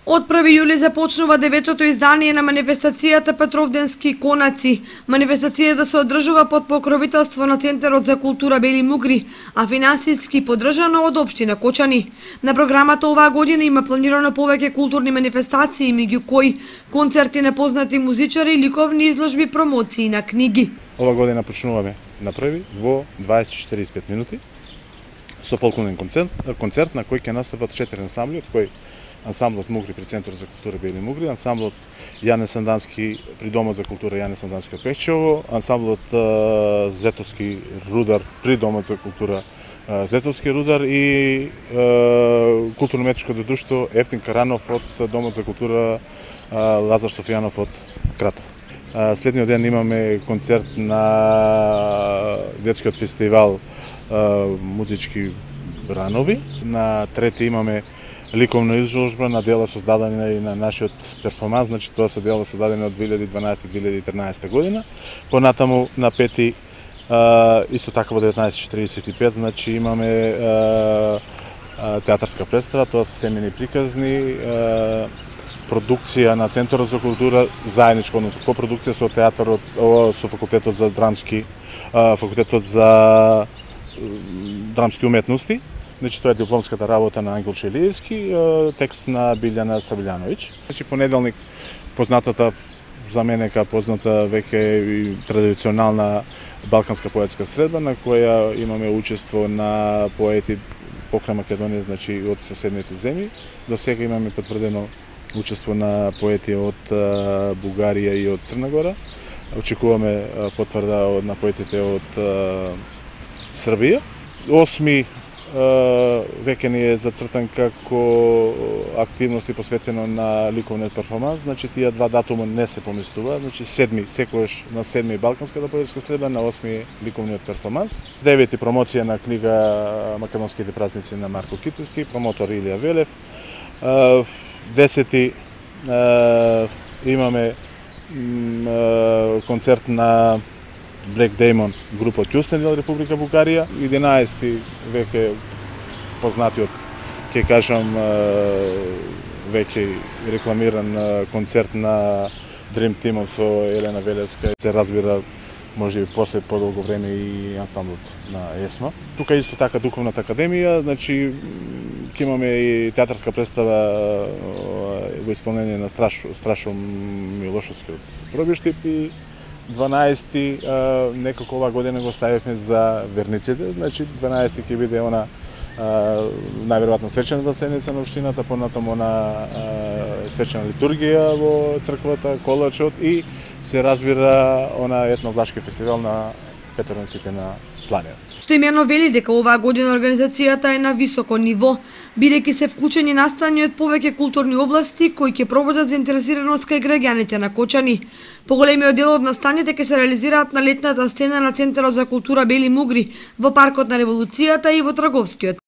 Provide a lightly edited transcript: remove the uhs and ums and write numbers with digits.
Од 1 јули започнува 9-то издание на манифестацијата Петровденски конаци. Манифестацијата се одржува под покровителство на Центарот за култура Бели Мугри, а финансиски поддржана од општина Кочани. На програмата оваа година има планирано повеќе културни манифестации, меѓу кои концерти на познати музичари, ликовни изложби, промоции на книги. Ова година почнуваме на први во 20:45 минути со фолклорен концерт на кој ќе настапат 4 ансамбли, од кои ансамблот Мугри при Центарот за култура Бели Мугри, ансамблот Јане Сандански при Домот за култура Јане Сандански од Пехчево, ансамблот Злетовски рудар при Домот за култура Злетовски рудар и културно-метишкото друштво Ефтин Каранов од Домот за култура Лазар Софијанов од Кратов. Следниот ден имаме концерт на детскиот фестивал музички ранови. На трети имаме ликовна изложба на дела создадени на нашиот перформанс, значи тоа се дела создадени од 2012-2013 година. Понатаму на пети исто така во 19:45, значи имаме театарска представа, тоа се семени приказни, продукција на Центарот за култура, заедничко, односно копродукција со театарот, со факултетот за факултетот за драмски уметности. Значи тоа е дипломската работа на Ангел Челиевски, текст на Билјана Сабилјановиќ. Значи понеделник познатата за мене позната веќе и традиционална балканска поетска средба на која имаме учество на поети покрај Македонија, значи од соседните земји. До сега имаме потврдено учество на поети од Бугарија и од Црна Гора. Очекуваме потврда на поетите од Србија. 8 веќе ни е зацртан како активности посветено на ликовниот перформанс, значи тие два датума не се поместуваат, значи 7 секогаш на 7 балканската поетска средба, на 8 ликовниот перформанс. 9 промоција на книга Македонските празници на Марко Китовски, промотор Илија Велев. 10 имаме концерт на Black Demon, група од Кюстендил, Република Бугарија. 11 веќе познатиот, ќе кажам, веќе рекламиран концерт на Dream Team со Елена Велеска. Се разбира, може би после подолго време и ансамблот на ЕСМА. Тука исто така Духовната академија, значи ќе имаме и театарска представа во исполнение на Страшо Милошовскиот Пробиштип и 12 некако оваа година го ставивме за верниците, значи 12 ќе биде она најверојатно свечената седница на општината, понатаму на свечена литургија во црквата, колачот и се разбира она етновлашки фестивал на петорниците на Планина. Стоимјано вели дека оваа година организацијата е на високо ниво, бидејќи се вклучени настани од повеќе културни области кои ќе пробудат заинтересираност кај граѓаните на Кочани. Поголемиот дел од настаните ќе се реализираат на летната сцена на Центарот за култура Бели Мугри, во паркот на Револуцијата и во Трговскиот